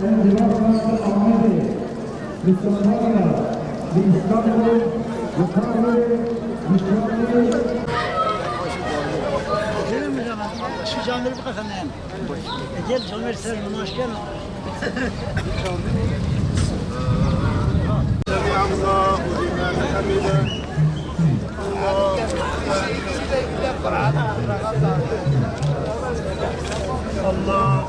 Şu camileri bir kafanayım. Gel camileri selam hoş geldin. Allah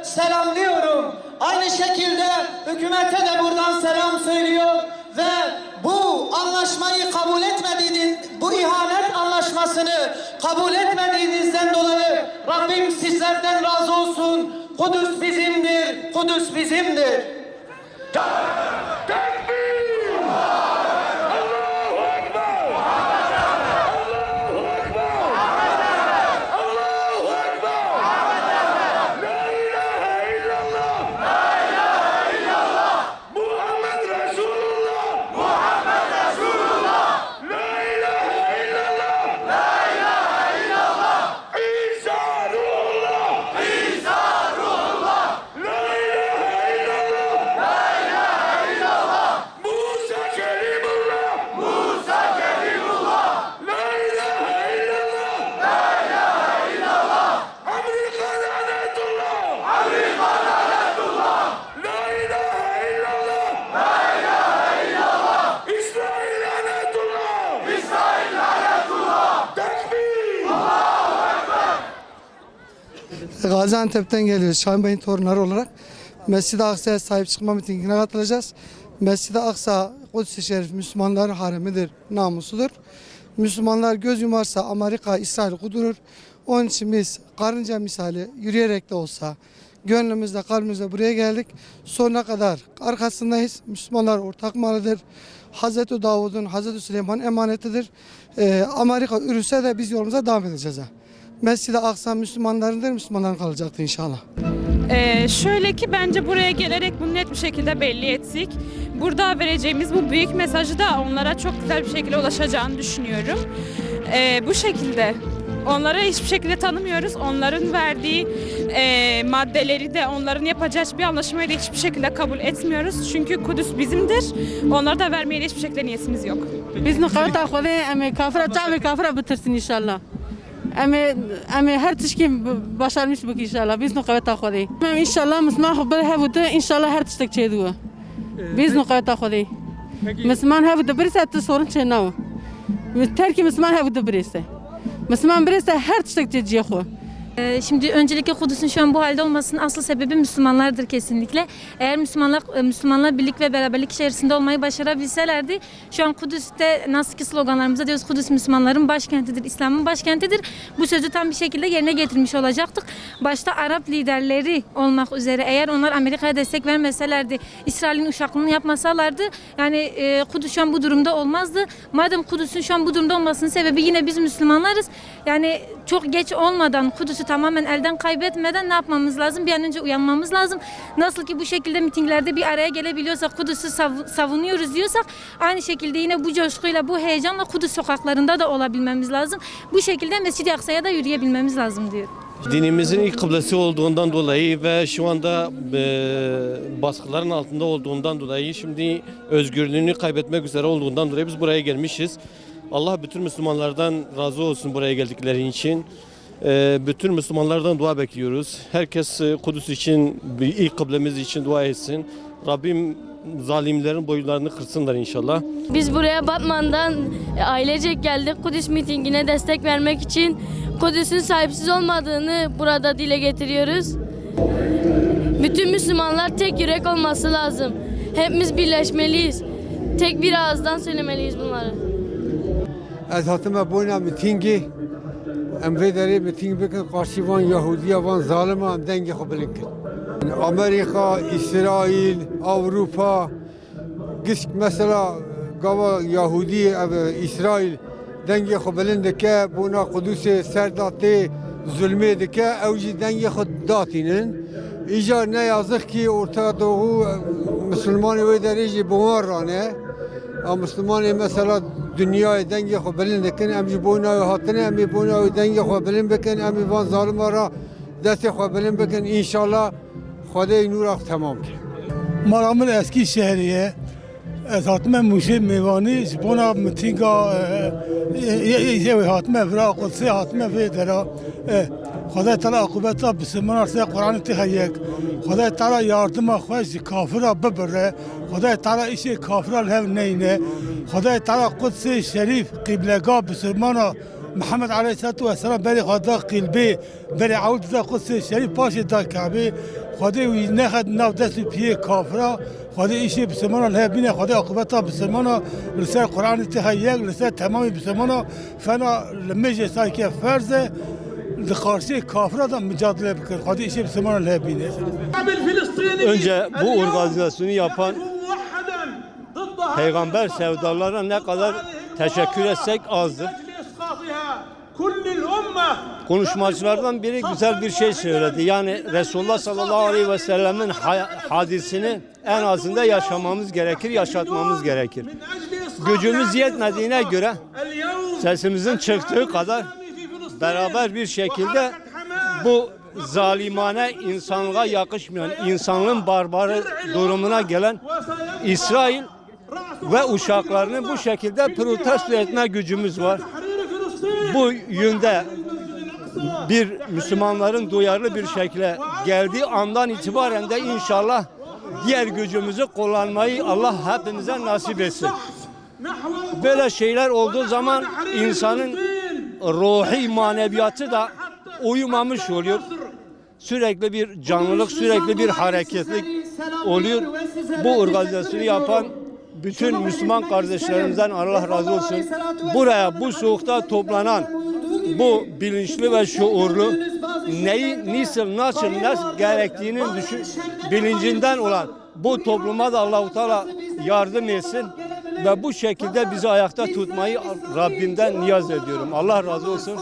selamlıyorum. Aynı şekilde hükümete de buradan selam söylüyor ve bu anlaşmayı kabul etmediğiniz, bu ihanet anlaşmasını kabul etmediğinizden dolayı Rabbim sizlerden razı olsun. Kudüs bizimdir, Kudüs bizimdir. Gaziantep'ten geliyoruz. Şahin Bey'in torunları olarak Mescid-i Aksa'ya sahip çıkma mitingine katılacağız. Mescid-i Aksa, Kudüs-i Şerif Müslümanların haremidir, namusudur. Müslümanlar göz yumarsa Amerika, İsrail kudurur. Onun için biz karınca misali yürüyerek de olsa gönlümüzde, kalbimizde buraya geldik. Sonuna kadar arkasındayız. Müslümanlar ortak malıdır. Hazreti Davud'un, Hazreti Süleyman'ın emanetidir. Amerika ürürse de biz yolumuza devam edeceğiz. Mescid-i Aksa Müslümanlarındır, Müslümanların kalacaktır inşallah. Şöyle ki bence buraya gelerek bunu net bir şekilde belli ettik. Burada vereceğimiz bu büyük mesajı da onlara çok güzel bir şekilde ulaşacağını düşünüyorum. Bu şekilde onlara hiçbir şekilde tanımıyoruz. Onların verdiği maddeleri de onların yapacağı hiçbir anlaşmayı da hiçbir şekilde kabul etmiyoruz. Çünkü Kudüs bizimdir. Onları da vermeye de hiçbir şekilde niyetimiz yok. Biz nukavata Xwedê kafira çavê kafira bitirsin inşallah. Her tişkin başarmış bik inşallah. Biz nukavata Xwedê. İnşallah Müslüman xwe hevû inşallah her tiştek çêdû. Biz nukavata Xwedê. Müslüman hevû birîse tu sorun çê naw. Terkî Müslüman hevû birîse. Müslüman birîse her tiştek çêdiciye xwe. Şimdi öncelikle Kudüs'ün şu an bu halde olmasının asıl sebebi Müslümanlardır kesinlikle. Eğer Müslümanlar birlik ve beraberlik içerisinde olmayı başarabilselerdi, şu an Kudüs'te nasıl ki sloganlarımızda diyoruz, Kudüs Müslümanların başkentidir, İslam'ın başkentidir. Bu sözü tam bir şekilde yerine getirmiş olacaktık. Başta Arap liderleri olmak üzere, eğer onlar Amerika'ya destek vermeselerdi, İsrail'in uşaklığını yapmasalardı, yani Kudüs şu an bu durumda olmazdı. Madem Kudüs'ün şu an bu durumda olmasının sebebi yine biz Müslümanlarız. Yani çok geç olmadan, Kudüs'ü tamamen elden kaybetmeden ne yapmamız lazım? Bir an önce uyanmamız lazım. Nasıl ki bu şekilde mitinglerde bir araya gelebiliyorsak, Kudüs'ü savunuyoruz diyorsak, aynı şekilde yine bu coşkuyla, bu heyecanla Kudüs sokaklarında da olabilmemiz lazım. Bu şekilde Mescid-i Aksa'ya da yürüyebilmemiz lazım diyor. Dinimizin ilk kıblesi olduğundan dolayı ve şu anda baskıların altında olduğundan dolayı, şimdi özgürlüğünü kaybetmek üzere olduğundan dolayı biz buraya gelmişiz. Allah bütün Müslümanlardan razı olsun buraya geldikleri için. Bütün Müslümanlardan dua bekliyoruz. Herkes Kudüs için, ilk kıblemiz için dua etsin. Rabbim zalimlerin boyunlarını kırsınlar inşallah. Biz buraya Batman'dan ailecek geldik Kudüs mitingine destek vermek için. Kudüs'ün sahipsiz olmadığını burada dile getiriyoruz. Bütün Müslümanlar tek yürek olması lazım. Hepimiz birleşmeliyiz. Tek bir ağızdan söylemeliyiz bunları. Ez hatime boyuna mitingi em vê derê miting bikin qarşî van Yahudiya van zaliman em dengê xwe bilind kirin. Amerika, İsrail, Avrupa gisk mesela gava Yahudî ev İsrail dengê xwe bilind dike bûna Qudusê ser datê zulmê dike ew jî dengê xwe datînin İca ne yazık ki Orta Doğu Müslümanı ve derece buğar rane. Ama Müslümanı mesela dünyayı denge xubelin dikin, emci boyuna hatine, emci boyuna denge xubelin bikin, emci van zalimara desti xubelin bikin. İnşallah Xudey nurak tamam ki. مرامل اسکی شهریه از حتما موشه میوانی جبونا متینگا یه حتما فرا قدسی حتما فیدرا خدا تعالی عقوبت بسمان ارسه قرآن تهیگ خدا تعالی یاردم خوش کافر ببره خدا تعالی ایش کافر الهم نینه خدا تعالی قدس شریف قبلگاه بسمان محمد علیه الصلاة والسلام بری خدا قلبی بری عود دا قدس شریف پاش دا کعبه خدا وی نخد نو دست پیه کافرا خدا ایشی بسمانا له بینه خدا عاقبتا بسمانا لسر قرآن تهیگ لسر تمامی بسمانا فنا لمجه سایکه فرزه لخارسی کافرا da mücadele bıkır. Hadi işi bسمانا له بینه. Önce bu organizasyonu yapan peygamber sevdalarına ne kadar teşekkür etsek azdır. Konuşmacılardan biri güzel bir şey söyledi. Yani Resulullah sallallahu aleyhi ve sellemin hadisini en azında yaşamamız gerekir, yaşatmamız gerekir. Gücümüz yetmediğine göre sesimizin çıktığı kadar beraber bir şekilde bu zalimane, insanlığa yakışmayan, insanlığın barbarı durumuna gelen İsrail ve uşaklarını bu şekilde protesto etme gücümüz var. Bu yönde bir Müslümanların duyarlı bir şekilde geldiği andan itibaren de inşallah diğer gücümüzü kullanmayı Allah hepimize nasip etsin. Böyle şeyler olduğu zaman insanın ruhi maneviyatı da uyumamış oluyor. Sürekli bir canlılık, sürekli bir hareketlik oluyor. Bu organizasyonu yapan bütün Müslüman kardeşlerimizden Allah razı olsun. Buraya bu soğukta toplanan bu bilinçli ve şuurlu neyi, nasıl gerektiğinin bilincinden olan bu topluma da Allah-u Teala yardım etsin ve bu şekilde bizi ayakta tutmayı Rabbimden niyaz ediyorum. Allah razı olsun.